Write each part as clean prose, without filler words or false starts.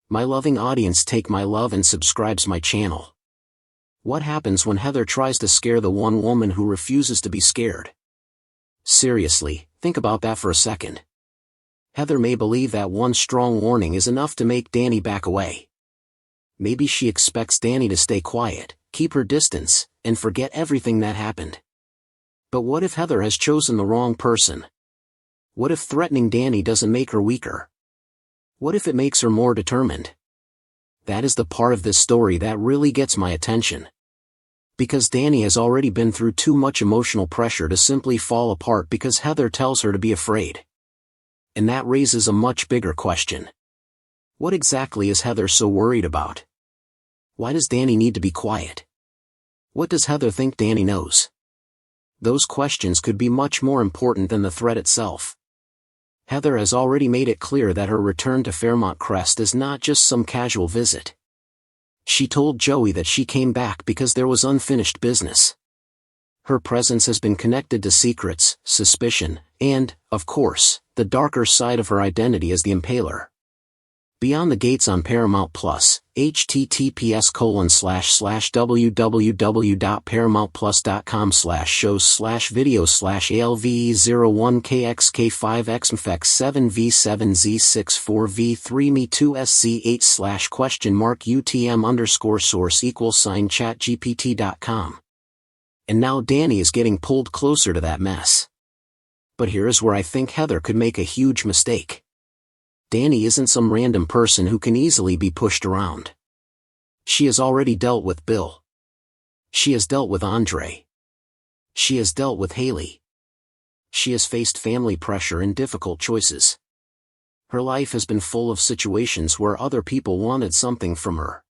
My loving audience, take my love and subscribes my channel. What happens when Heather tries to scare the one woman who refuses to be scared? Seriously, think about that for a second. Heather may believe that one strong warning is enough to make Dani back away. Maybe she expects Dani to stay quiet, keep her distance, and forget everything that happened. But what if Heather has chosen the wrong person? What if threatening Dani doesn't make her weaker? What if it makes her more determined? That is the part of this story that really gets my attention. Because Dani has already been through too much emotional pressure to simply fall apart because Heather tells her to be afraid. And that raises a much bigger question. What exactly is Heather so worried about? Why does Dani need to be quiet? What does Heather think Dani knows? Those questions could be much more important than the threat itself. Heather has already made it clear that her return to Fairmont Crest is not just some casual visit. She told Joey that she came back because there was unfinished business. Her presence has been connected to secrets, suspicion, and, of course, the darker side of her identity as the Impaler. Beyond the Gates on Paramount Plus, https://www.paramountplus.com/shows/video/ALV01KXK5XMFX7V7Z64V3Me2SC8/UTM_source=sign ChatGPT.com. And now Dani is getting pulled closer to that mess. But here is where I think Heather could make a huge mistake. Dani isn't some random person who can easily be pushed around. She has already dealt with Bill. She has dealt with Andre. She has dealt with Haley. She has faced family pressure and difficult choices. Her life has been full of situations where other people wanted something from her.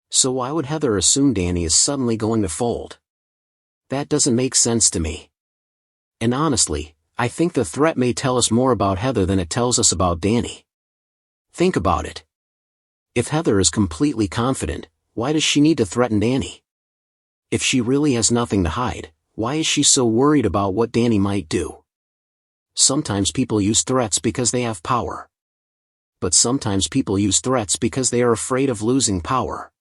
So why would Heather assume Dani is suddenly going to fold? That doesn't make sense to me. And honestly, I think the threat may tell us more about Heather than it tells us about Dani. Think about it. If Heather is completely confident, why does she need to threaten Dani? If she really has nothing to hide, why is she so worried about what Dani might do? Sometimes people use threats because they have power. But sometimes people use threats because they are afraid of losing power.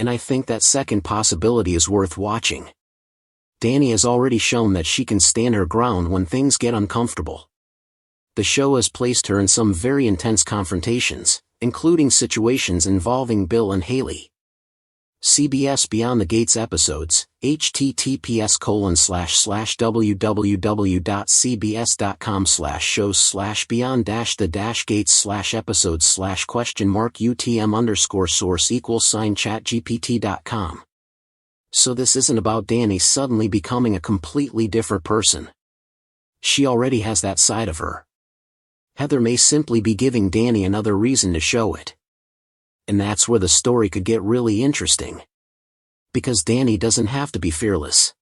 And I think that second possibility is worth watching. Dani has already shown that she can stand her ground when things get uncomfortable. The show has placed her in some very intense confrontations, including situations involving Bill and Haley. CBS Beyond the Gates episodes, https://www.cbs.com/shows/beyond-the-gates/episodes/question_source=sign ChatGPT.com. So this isn't about Dani suddenly becoming a completely different person. She already has that side of her. Heather may simply be giving Dani another reason to show it. And that's where the story could get really interesting. Because Dani doesn't have to be fearless.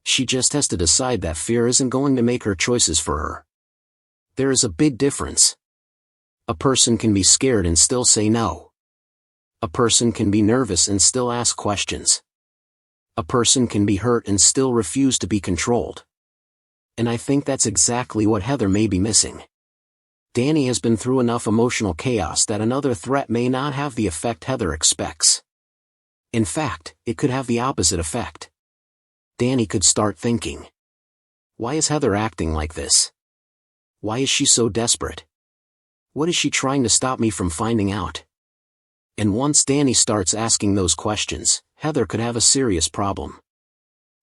She just has to decide that fear isn't going to make her choices for her. There is a big difference. A person can be scared and still say no. A person can be nervous and still ask questions. A person can be hurt and still refuse to be controlled. And I think that's exactly what Heather may be missing. Dani has been through enough emotional chaos that another threat may not have the effect Heather expects. In fact, it could have the opposite effect. Dani could start thinking, why is Heather acting like this? Why is she so desperate? What is she trying to stop me from finding out? And once Dani starts asking those questions, Heather could have a serious problem.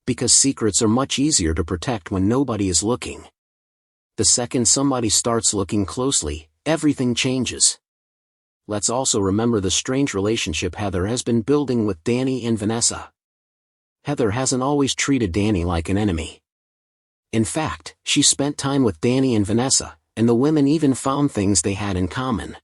Because secrets are much easier to protect when nobody is looking. The second somebody starts looking closely, everything changes. Let's also remember the strange relationship Heather has been building with Dani and Vanessa. Heather hasn't always treated Dani like an enemy. In fact, she spent time with Dani and Vanessa, and the women even found things they had in common.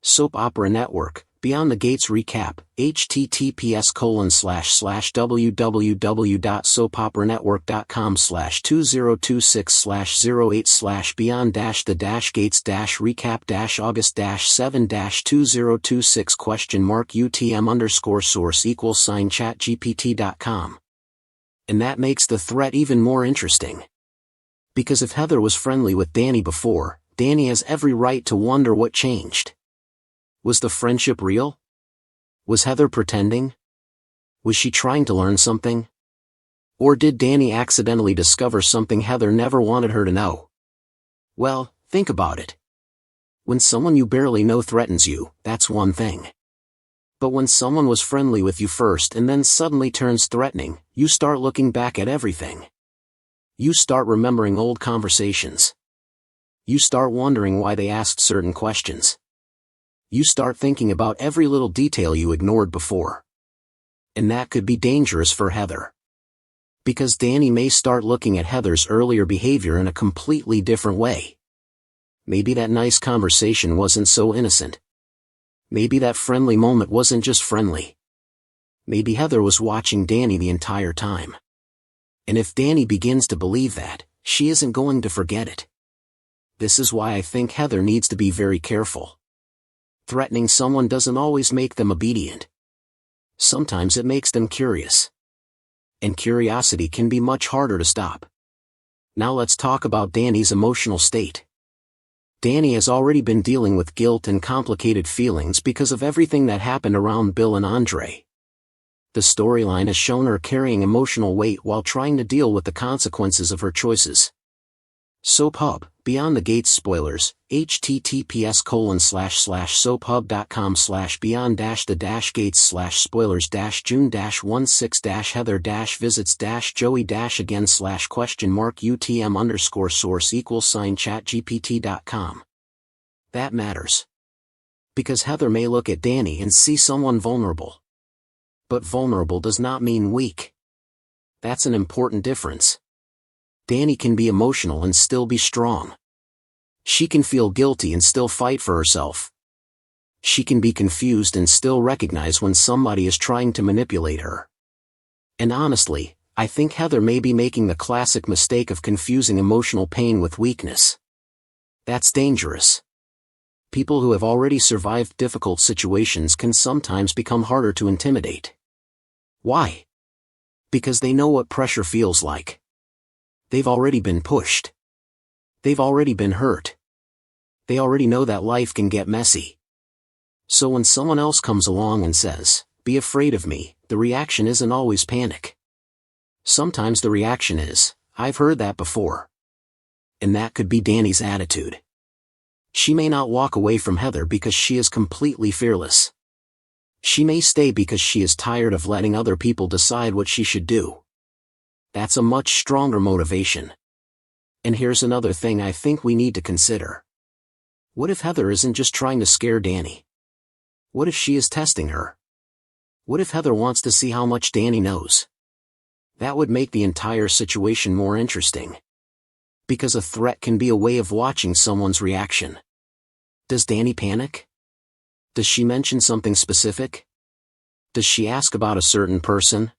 Soap Opera Network, Beyond the Gates recap, https://www.soapoperaNetwork.com/2026/08/beyond-the-gates-recap-august-7-2026?UTM_source=sign ChatGPT.com. And that makes the threat even more interesting. Because if Heather was friendly with Dani before, Dani has every right to wonder what changed. Was the friendship real? Was Heather pretending? Was she trying to learn something? Or did Dani accidentally discover something Heather never wanted her to know? Well, think about it. When someone you barely know threatens you, that's one thing. But when someone was friendly with you first and then suddenly turns threatening, you start looking back at everything. You start remembering old conversations. You start wondering why they asked certain questions. You start thinking about every little detail you ignored before. And that could be dangerous for Heather. Because Dani may start looking at Heather's earlier behavior in a completely different way. Maybe that nice conversation wasn't so innocent. Maybe that friendly moment wasn't just friendly. Maybe Heather was watching Dani the entire time. And if Dani begins to believe that, she isn't going to forget it. This is why I think Heather needs to be very careful. Threatening someone doesn't always make them obedient. Sometimes it makes them curious. And curiosity can be much harder to stop. Now let's talk about Dani's emotional state. Dani has already been dealing with guilt and complicated feelings because of everything that happened around Bill and Andre. The storyline has shown her carrying emotional weight while trying to deal with the consequences of her choices. Soap Hub, Beyond the Gates spoilers, https://soaphub.com/beyond-the-gates/spoilers-june-16-heather-visits-joey-again/question mark utm_source=cyanchat-gpt.com. That matters. Because Heather may look at Dani and see someone vulnerable. But vulnerable does not mean weak. That's an important difference. Dani can be emotional and still be strong. She can feel guilty and still fight for herself. She can be confused and still recognize when somebody is trying to manipulate her. And honestly, I think Heather may be making the classic mistake of confusing emotional pain with weakness. That's dangerous. People who have already survived difficult situations can sometimes become harder to intimidate. Why? Because they know what pressure feels like. They've already been pushed. They've already been hurt. They already know that life can get messy. So when someone else comes along and says, "Be afraid of me," the reaction isn't always panic. Sometimes the reaction is, "I've heard that before." And that could be Dani's attitude. She may not walk away from Heather because she is completely fearless. She may stay because she is tired of letting other people decide what she should do. That's a much stronger motivation. And here's another thing I think we need to consider. What if Heather isn't just trying to scare Dani? What if she is testing her? What if Heather wants to see how much Dani knows? That would make the entire situation more interesting. Because a threat can be a way of watching someone's reaction. Does Dani panic? Does she mention something specific? Does she ask about a certain person?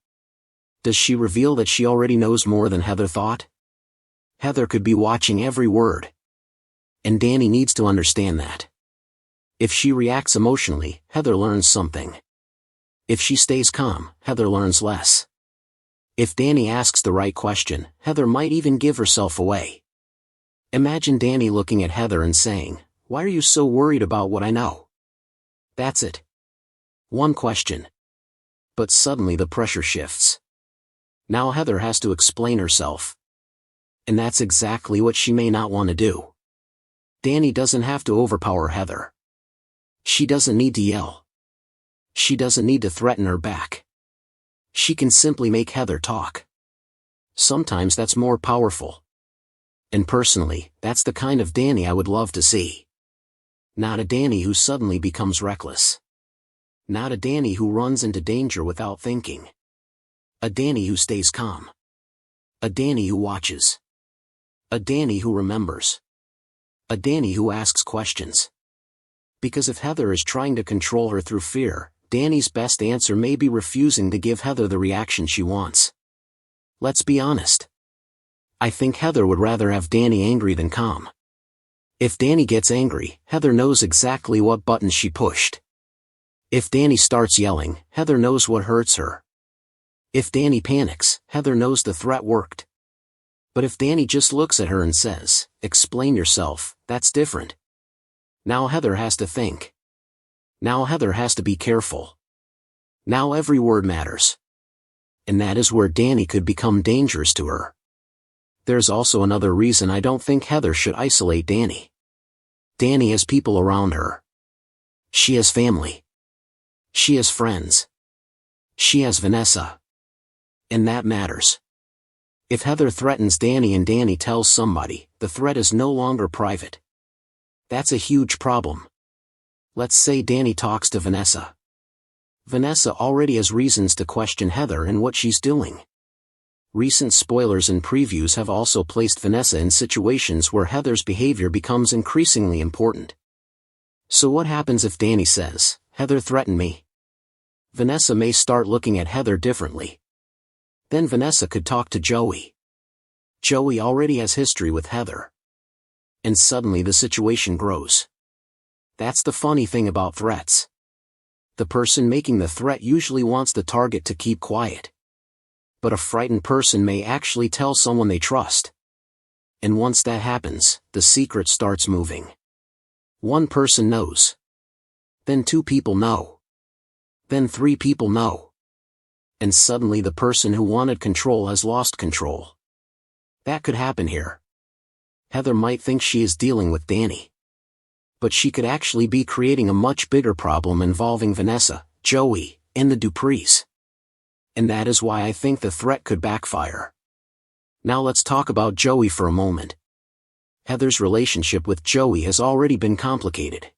Does she reveal that she already knows more than Heather thought? Heather could be watching every word. And Dani needs to understand that. If she reacts emotionally, Heather learns something. If she stays calm, Heather learns less. If Dani asks the right question, Heather might even give herself away. Imagine Dani looking at Heather and saying, "Why are you so worried about what I know?" That's it. One question. But suddenly the pressure shifts. Now Heather has to explain herself. And that's exactly what she may not want to do. Dani doesn't have to overpower Heather. She doesn't need to yell. She doesn't need to threaten her back. She can simply make Heather talk. Sometimes that's more powerful. And personally, that's the kind of Dani I would love to see. Not a Dani who suddenly becomes reckless. Not a Dani who runs into danger without thinking. A Dani who stays calm. A Dani who watches. A Dani who remembers. A Dani who asks questions. Because if Heather is trying to control her through fear, Dani's best answer may be refusing to give Heather the reaction she wants. Let's be honest. I think Heather would rather have Dani angry than calm. If Dani gets angry, Heather knows exactly what buttons she pushed. If Dani starts yelling, Heather knows what hurts her. If Dani panics, Heather knows the threat worked. But if Dani just looks at her and says, "Explain yourself," that's different. Now Heather has to think. Now Heather has to be careful. Now every word matters. And that is where Dani could become dangerous to her. There's also another reason I don't think Heather should isolate Dani. Dani has people around her. She has family. She has friends. She has Vanessa. And that matters. If Heather threatens Dani and Dani tells somebody, the threat is no longer private. That's a huge problem. Let's say Dani talks to Vanessa. Vanessa already has reasons to question Heather and what she's doing. Recent spoilers and previews have also placed Vanessa in situations where Heather's behavior becomes increasingly important. So what happens if Dani says, "Heather threatened me"? Vanessa may start looking at Heather differently. Then Vanessa could talk to Joey. Joey already has history with Heather. And suddenly the situation grows. That's the funny thing about threats. The person making the threat usually wants the target to keep quiet. But a frightened person may actually tell someone they trust. And once that happens, the secret starts moving. One person knows. Then 2 people know. Then 3 people know. And suddenly the person who wanted control has lost control. That could happen here. Heather might think she is dealing with Dani. But she could actually be creating a much bigger problem involving Vanessa, Joey, and the Duprees. And that is why I think the threat could backfire. Now let's talk about Joey for a moment. Heather's relationship with Joey has already been complicated.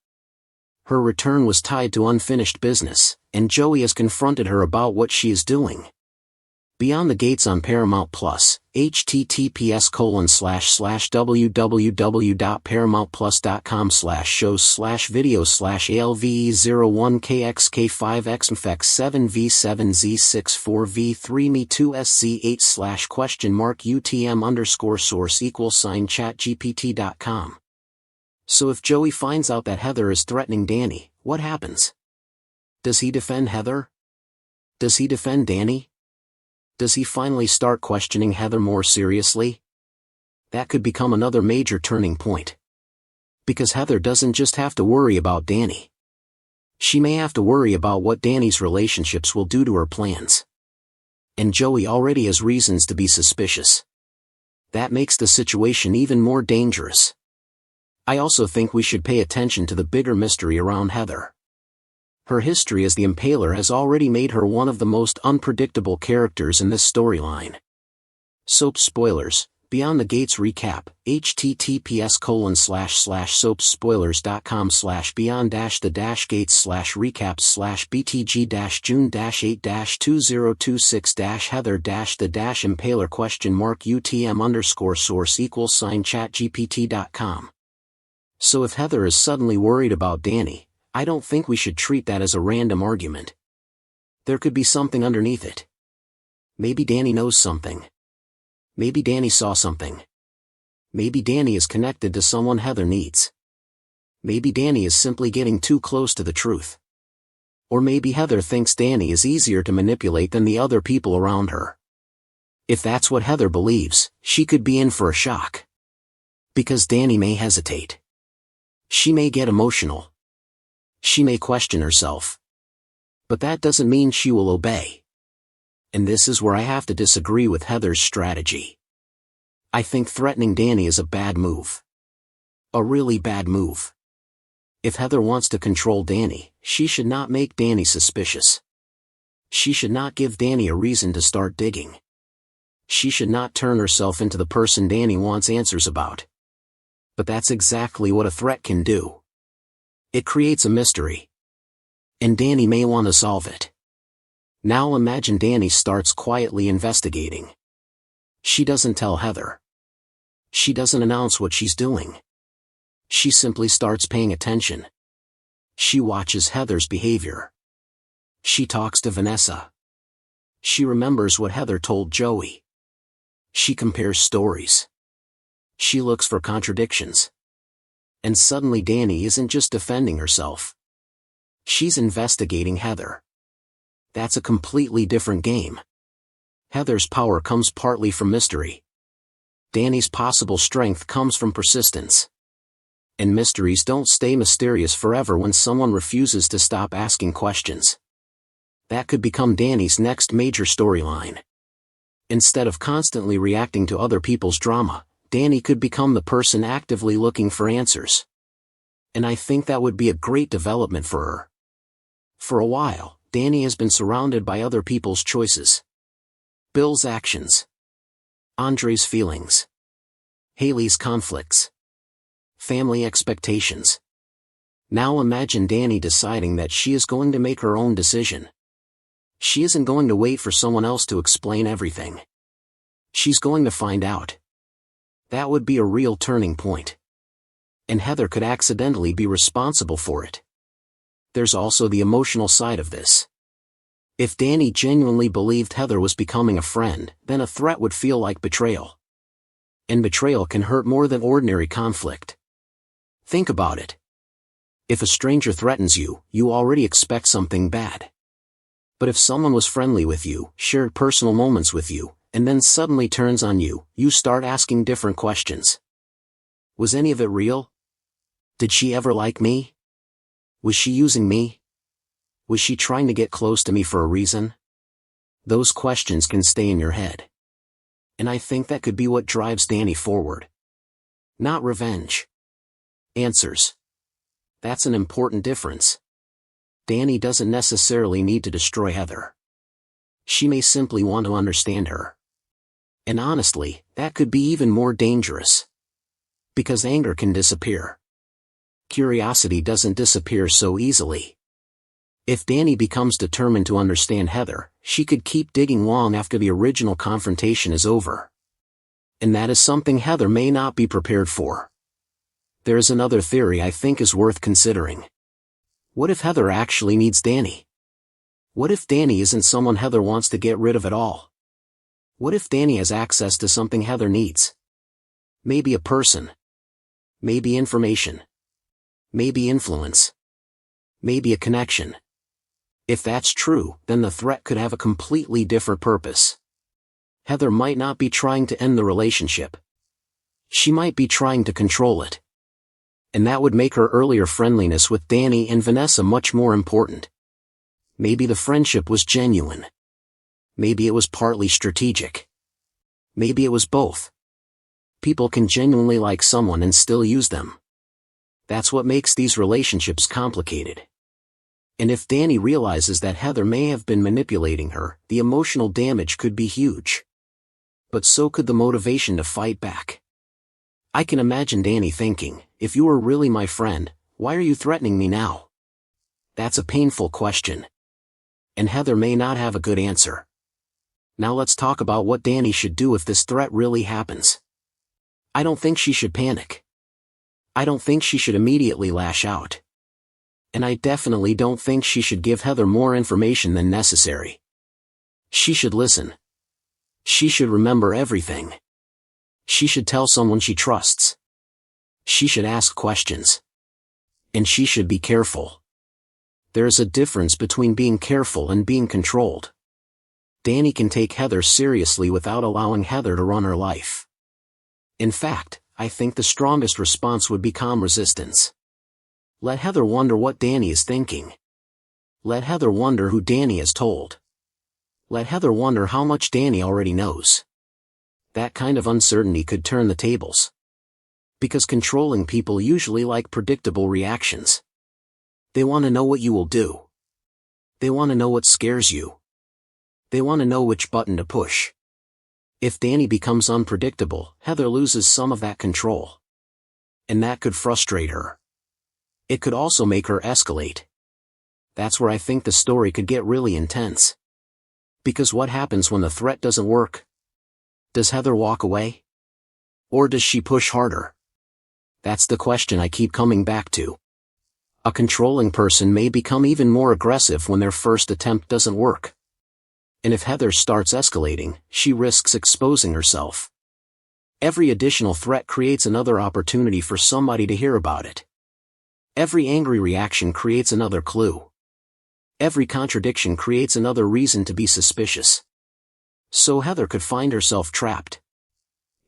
Her return was tied to unfinished business, and Joey has confronted her about what she is doing. Beyond the Gates on Paramount Plus, https://www.paramountplus.com/shows/video/ALV01KXK5XMFX7V7Z64V3Me2SC8/question mark UTM_source=sign chat GPT.com. So if Joey finds out that Heather is threatening Dani, what happens? Does he defend Heather? Does he defend Dani? Does he finally start questioning Heather more seriously? That could become another major turning point. Because Heather doesn't just have to worry about Dani. She may have to worry about what Dani's relationships will do to her plans. And Joey already has reasons to be suspicious. That makes the situation even more dangerous. I also think we should pay attention to the bigger mystery around Heather. Her history as the Impaler has already made her one of the most unpredictable characters in this storyline. Soap spoilers, Beyond the Gates recap, https://soapspoilers.com/beyond-the-gates/recaps/BTG-June-8-2026-Heather-the-Impaler?mark-UTM_source=sign chat GPT.com. So if Heather is suddenly worried about Dani, I don't think we should treat that as a random argument. There could be something underneath it. Maybe Dani knows something. Maybe Dani saw something. Maybe Dani is connected to someone Heather needs. Maybe Dani is simply getting too close to the truth. Or maybe Heather thinks Dani is easier to manipulate than the other people around her. If that's what Heather believes, she could be in for a shock. Because Dani may hesitate. She may get emotional. She may question herself. But that doesn't mean she will obey. And this is where I have to disagree with Heather's strategy. I think threatening Dani is a bad move. A really bad move. If Heather wants to control Dani, she should not make Dani suspicious. She should not give Dani a reason to start digging. She should not turn herself into the person Dani wants answers about. But that's exactly what a threat can do. It creates a mystery. And Dani may want to solve it. Now imagine Dani starts quietly investigating. She doesn't tell Heather. She doesn't announce what she's doing. She simply starts paying attention. She watches Heather's behavior. She talks to Vanessa. She remembers what Heather told Joey. She compares stories. She looks for contradictions. And suddenly Dani isn't just defending herself. She's investigating Heather. That's a completely different game. Heather's power comes partly from mystery. Dani's possible strength comes from persistence. And mysteries don't stay mysterious forever when someone refuses to stop asking questions. That could become Dani's next major storyline. Instead of constantly reacting to other people's drama, Dani could become the person actively looking for answers. And I think that would be a great development for her. For a while, Dani has been surrounded by other people's choices. Bill's actions. Andre's feelings. Haley's conflicts. Family expectations. Now imagine Dani deciding that she is going to make her own decision. She isn't going to wait for someone else to explain everything. She's going to find out. That would be a real turning point. And Heather could accidentally be responsible for it. There's also the emotional side of this. If Dani genuinely believed Heather was becoming a friend, then a threat would feel like betrayal. And betrayal can hurt more than ordinary conflict. Think about it. If a stranger threatens you, you already expect something bad. But if someone was friendly with you, shared personal moments with you, and then suddenly turns on you, you start asking different questions. Was any of it real? Did she ever like me? Was she using me? Was she trying to get close to me for a reason? Those questions can stay in your head. And I think that could be what drives Dani forward. Not revenge. Answers. That's an important difference. Dani doesn't necessarily need to destroy Heather. She may simply want to understand her. And honestly, that could be even more dangerous. Because anger can disappear. Curiosity doesn't disappear so easily. If Dani becomes determined to understand Heather, she could keep digging long after the original confrontation is over. And that is something Heather may not be prepared for. There is another theory I think is worth considering. What if Heather actually needs Dani? What if Dani isn't someone Heather wants to get rid of at all? What if Dani has access to something Heather needs? Maybe a person. Maybe information. Maybe influence. Maybe a connection. If that's true, then the threat could have a completely different purpose. Heather might not be trying to end the relationship. She might be trying to control it. And that would make her earlier friendliness with Dani and Vanessa much more important. Maybe the friendship was genuine. Maybe it was partly strategic. Maybe it was both. People can genuinely like someone and still use them. That's what makes these relationships complicated. And if Dani realizes that Heather may have been manipulating her, the emotional damage could be huge. But so could the motivation to fight back. I can imagine Dani thinking, if you were really my friend, why are you threatening me now? That's a painful question. And Heather may not have a good answer. Now let's talk about what Dani should do if this threat really happens. I don't think she should panic. I don't think she should immediately lash out. And I definitely don't think she should give Heather more information than necessary. She should listen. She should remember everything. She should tell someone she trusts. She should ask questions. And she should be careful. There is a difference between being careful and being controlled. Dani can take Heather seriously without allowing Heather to run her life. In fact, I think the strongest response would be calm resistance. Let Heather wonder what Dani is thinking. Let Heather wonder who Dani has told. Let Heather wonder how much Dani already knows. That kind of uncertainty could turn the tables. Because controlling people usually like predictable reactions. They want to know what you will do. They want to know what scares you. They want to know which button to push. If Dani becomes unpredictable, Heather loses some of that control. And that could frustrate her. It could also make her escalate. That's where I think the story could get really intense. Because what happens when the threat doesn't work? Does Heather walk away? Or does she push harder? That's the question I keep coming back to. A controlling person may become even more aggressive when their first attempt doesn't work. And if Heather starts escalating, she risks exposing herself. Every additional threat creates another opportunity for somebody to hear about it. Every angry reaction creates another clue. Every contradiction creates another reason to be suspicious. So Heather could find herself trapped.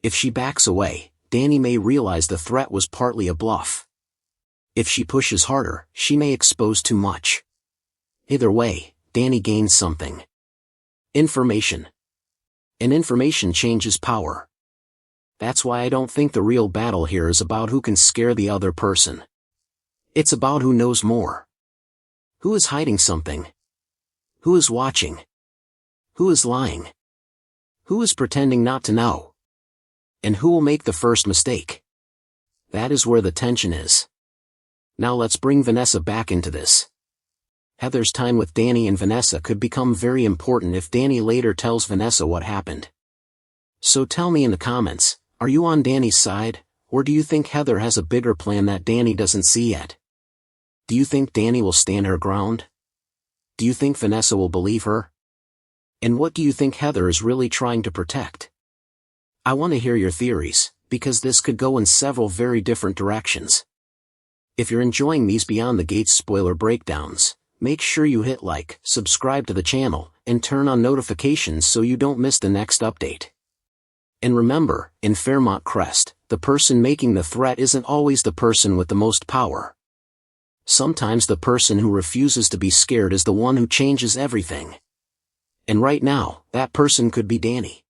If she backs away, Dani may realize the threat was partly a bluff. If she pushes harder, she may expose too much. Either way, Dani gains something. Information. And information changes power. That's why I don't think the real battle here is about who can scare the other person. It's about who knows more. Who is hiding something? Who is watching? Who is lying? Who is pretending not to know? And who will make the first mistake? That is where the tension is. Now let's bring Vanessa back into this. Heather's time with Dani and Vanessa could become very important if Dani later tells Vanessa what happened. So tell me in the comments, are you on Dani's side, or do you think Heather has a bigger plan that Dani doesn't see yet? Do you think Dani will stand her ground? Do you think Vanessa will believe her? And what do you think Heather is really trying to protect? I want to hear your theories, because this could go in several very different directions. If you're enjoying these Beyond the Gates spoiler breakdowns, make sure you hit like, subscribe to the channel, and turn on notifications so you don't miss the next update. And remember, in Fairmont Crest, the person making the threat isn't always the person with the most power. Sometimes the person who refuses to be scared is the one who changes everything. And right now, that person could be Dani.